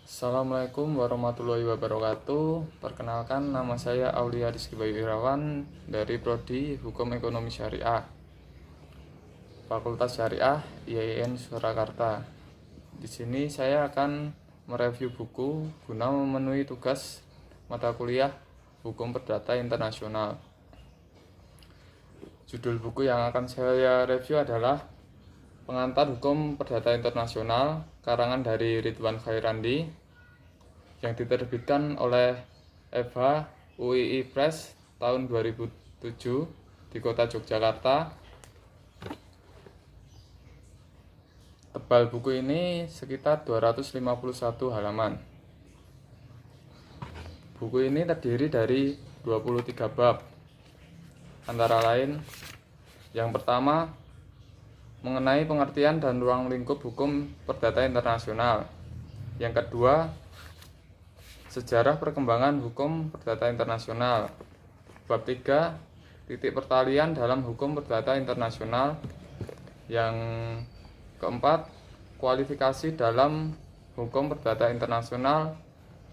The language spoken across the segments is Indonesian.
Assalamualaikum warahmatullahi wabarakatuh. Perkenalkan, nama saya Aulia Rizky Bayu Irawan dari Prodi Hukum Ekonomi Syariah, Fakultas Syariah IAIN Surakarta. Di sini saya akan mereview buku guna memenuhi tugas mata kuliah Hukum Perdata Internasional. Judul buku yang akan saya review adalah Pengantar Hukum Perdata Internasional, karangan dari Ridwan Khairandi, yang diterbitkan oleh FH UII Press tahun 2007 di kota Yogyakarta. Tebal buku ini sekitar 251 halaman. Buku ini terdiri dari 23 bab, antara lain yang pertama mengenai pengertian dan ruang lingkup hukum perdata internasional. Yang kedua, sejarah perkembangan hukum perdata internasional. Bab 3, titik pertalian dalam hukum perdata internasional. Yang keempat, kualifikasi dalam hukum perdata internasional.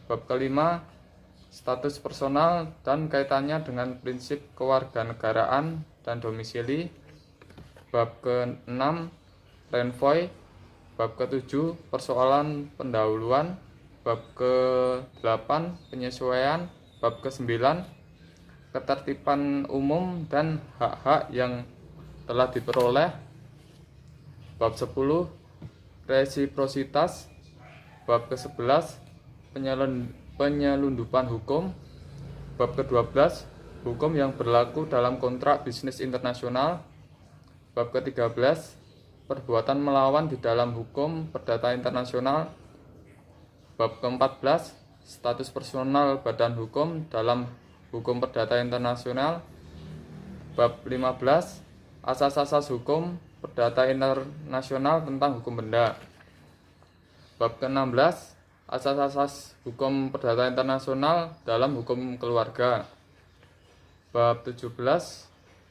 Bab kelima, status personal dan kaitannya dengan prinsip kewarganegaraan dan domisili. Bab ke-6, renvoy. Bab ke-7, persoalan pendahuluan. Bab ke-8, penyesuaian. Bab ke-9, ketertiban umum dan hak-hak yang telah diperoleh. Bab 10, resiprositas. Bab ke-11, penyelundupan hukum. Bab ke-12, hukum yang berlaku dalam kontrak bisnis internasional. Bab ke-13, perbuatan melawan di dalam hukum perdata internasional. Bab ke-14, status personal badan hukum dalam hukum perdata internasional. Bab 15, asas-asas hukum perdata internasional tentang hukum benda. Bab ke-16, asas-asas hukum perdata internasional dalam hukum keluarga. Bab 17,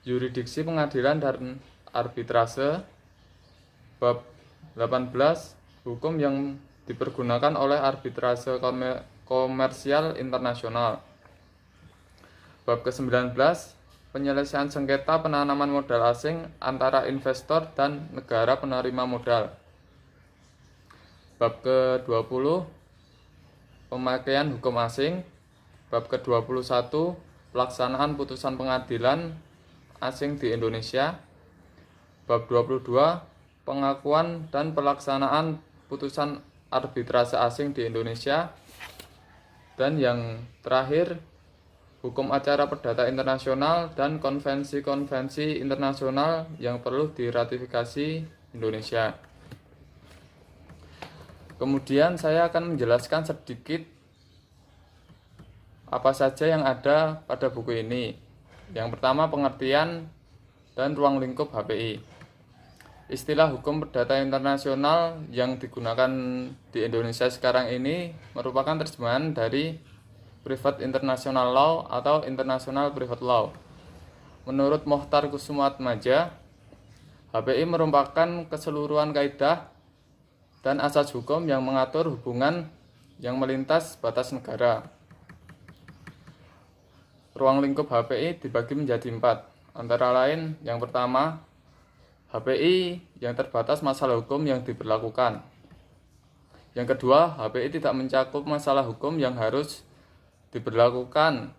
yuridiksi pengadilan dan arbitrase. Bab 18, hukum yang dipergunakan oleh arbitrase komersial internasional. Bab ke-19, penyelesaian sengketa penanaman modal asing antara investor dan negara penerima modal. Bab ke-20, pemakaian hukum asing. Bab ke-21, pelaksanaan putusan pengadilan asing di Indonesia. Bab 22, pengakuan dan pelaksanaan putusan arbitrase asing di Indonesia. Dan yang terakhir, hukum acara perdata internasional dan konvensi-konvensi internasional yang perlu diratifikasi Indonesia. Kemudian saya akan menjelaskan sedikit apa saja yang ada pada buku ini. Yang pertama, pengertian dan ruang lingkup HPI. Istilah hukum perdata internasional yang digunakan di Indonesia sekarang ini merupakan terjemahan dari Private International Law atau International Private Law. Menurut Mohtar Kusumaatmadja, HPI merupakan keseluruhan kaidah dan asas hukum yang mengatur hubungan yang melintas batas negara. Ruang lingkup HPI dibagi menjadi 4, antara lain yang pertama, HPI yang terbatas masalah hukum yang diberlakukan. Yang kedua, HPI tidak mencakup masalah hukum yang harus diberlakukan,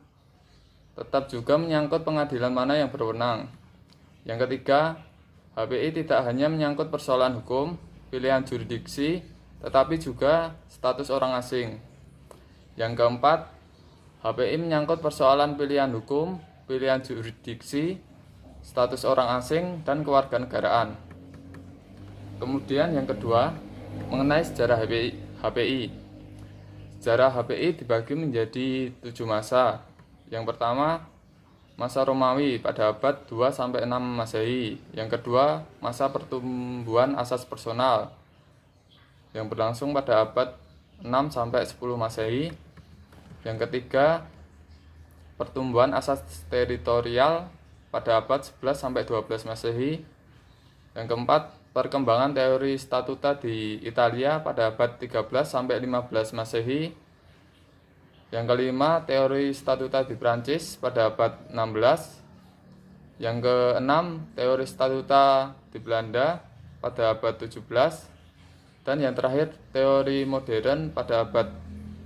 tetap juga menyangkut pengadilan mana yang berwenang. Yang ketiga, HPI tidak hanya menyangkut persoalan hukum, pilihan jurisdiksi, tetapi juga status orang asing. Yang keempat, HPI menyangkut persoalan pilihan hukum, pilihan jurisdiksi, status orang asing, dan kewarganegaraan. Kemudian yang kedua, mengenai sejarah HPI. Sejarah HPI dibagi menjadi 7 masa. Yang pertama, masa Romawi pada abad 2-6 Masehi. Yang kedua, masa pertumbuhan asas personal yang berlangsung pada abad 6-10 Masehi. Yang ketiga, pertumbuhan asas teritorial pada abad 11-12 Masehi. Yang keempat, perkembangan teori statuta di Italia pada abad 13 sampai 15 Masehi. Yang kelima, teori statuta di Prancis pada abad 16. Yang keenam, teori statuta di Belanda pada abad 17. Dan yang terakhir, teori modern pada abad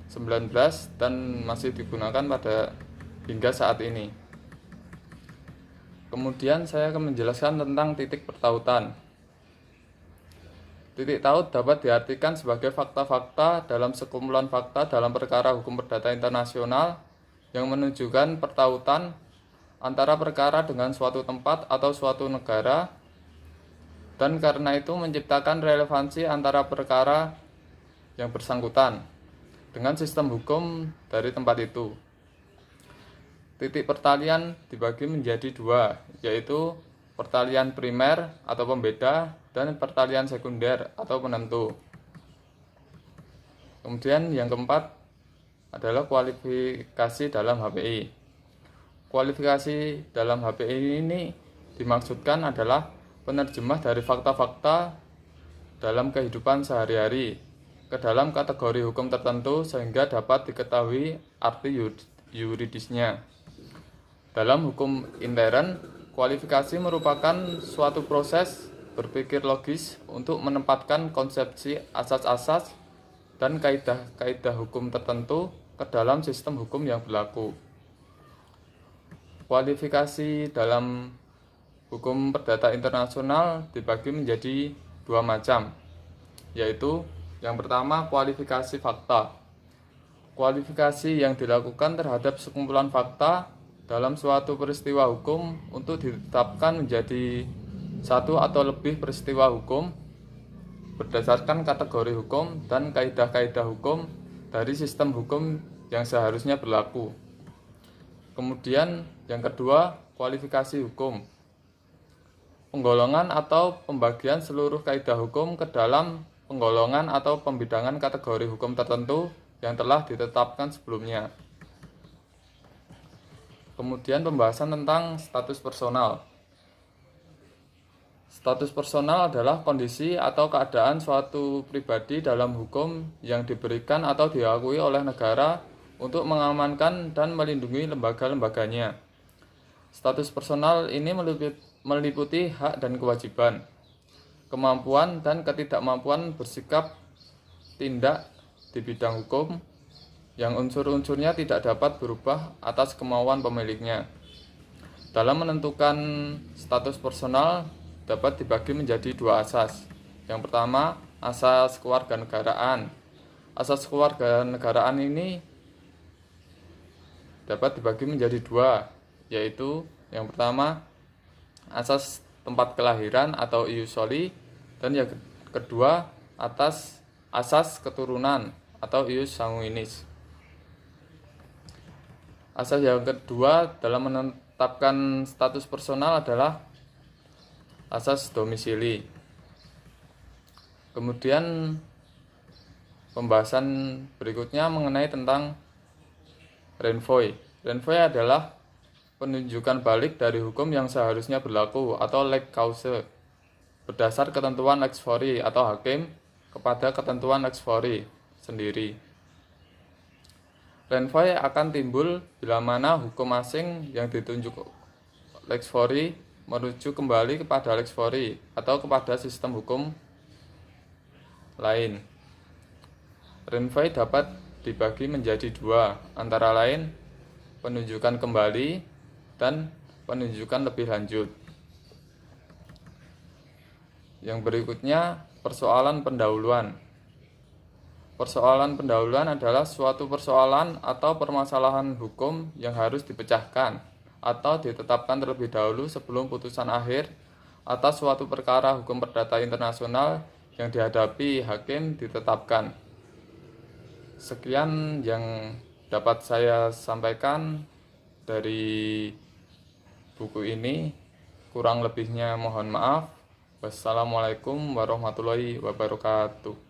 19 dan masih digunakan pada hingga saat ini. Kemudian saya akan menjelaskan tentang titik pertautan. Titik taut dapat diartikan sebagai fakta-fakta dalam sekumpulan fakta dalam perkara hukum perdata internasional yang menunjukkan pertautan antara perkara dengan suatu tempat atau suatu negara, dan karena itu menciptakan relevansi antara perkara yang bersangkutan dengan sistem hukum dari tempat itu. Titik pertalian dibagi menjadi dua, yaitu pertalian primer atau pembeda dan pertalian sekunder atau penentu. Kemudian yang keempat adalah kualifikasi dalam HPI. Kualifikasi dalam HPI ini dimaksudkan adalah penerjemah dari fakta-fakta dalam kehidupan sehari-hari ke dalam kategori hukum tertentu sehingga dapat diketahui arti yuridisnya. Dalam hukum intern, kualifikasi merupakan suatu proses berpikir logis untuk menempatkan konsepsi asas-asas dan kaidah-kaidah hukum tertentu ke dalam sistem hukum yang berlaku. Kualifikasi dalam hukum perdata internasional dibagi menjadi dua macam, yaitu yang pertama kualifikasi fakta. Kualifikasi yang dilakukan terhadap sekumpulan fakta dalam suatu peristiwa hukum untuk ditetapkan menjadi satu atau lebih peristiwa hukum berdasarkan kategori hukum dan kaidah-kaidah hukum dari sistem hukum yang seharusnya berlaku. Kemudian yang kedua, kualifikasi hukum. Penggolongan atau pembagian seluruh kaidah hukum ke dalam penggolongan atau pembidangan kategori hukum tertentu yang telah ditetapkan sebelumnya. Kemudian pembahasan tentang status personal. Status personal adalah kondisi atau keadaan suatu pribadi dalam hukum yang diberikan atau diakui oleh negara untuk mengamankan dan melindungi lembaga-lembaganya. Status personal ini meliputi hak dan kewajiban, kemampuan dan ketidakmampuan bersikap tindak di bidang hukum yang unsur-unsurnya tidak dapat berubah atas kemauan pemiliknya. Dalam menentukan status personal dapat dibagi menjadi dua asas. Yang pertama, asas kewarganegaraan. Asas kewarganegaraan ini dapat dibagi menjadi dua, yaitu yang pertama, asas tempat kelahiran atau ius soli, dan yang kedua, asas keturunan atau ius sanguinis. Asas yang kedua dalam menetapkan status personal adalah asas domisili. Kemudian pembahasan berikutnya mengenai tentang renvoi. Renvoi adalah penunjukan balik dari hukum yang seharusnya berlaku atau lex causa berdasar ketentuan lex fori atau hakim kepada ketentuan lex fori sendiri. Renvoi akan timbul bila mana hukum asing yang ditunjuk lex fori merujuk kembali kepada lex fori atau kepada sistem hukum lain. Renvoi dapat dibagi menjadi dua, antara lain penunjukan kembali dan penunjukan lebih lanjut. Yang berikutnya, persoalan pendahuluan. Persoalan pendahuluan adalah suatu persoalan atau permasalahan hukum yang harus dipecahkan atau ditetapkan terlebih dahulu sebelum putusan akhir atas suatu perkara hukum perdata internasional yang dihadapi hakim ditetapkan. Sekian yang dapat saya sampaikan dari buku ini. Kurang lebihnya mohon maaf. Wassalamualaikum warahmatullahi wabarakatuh.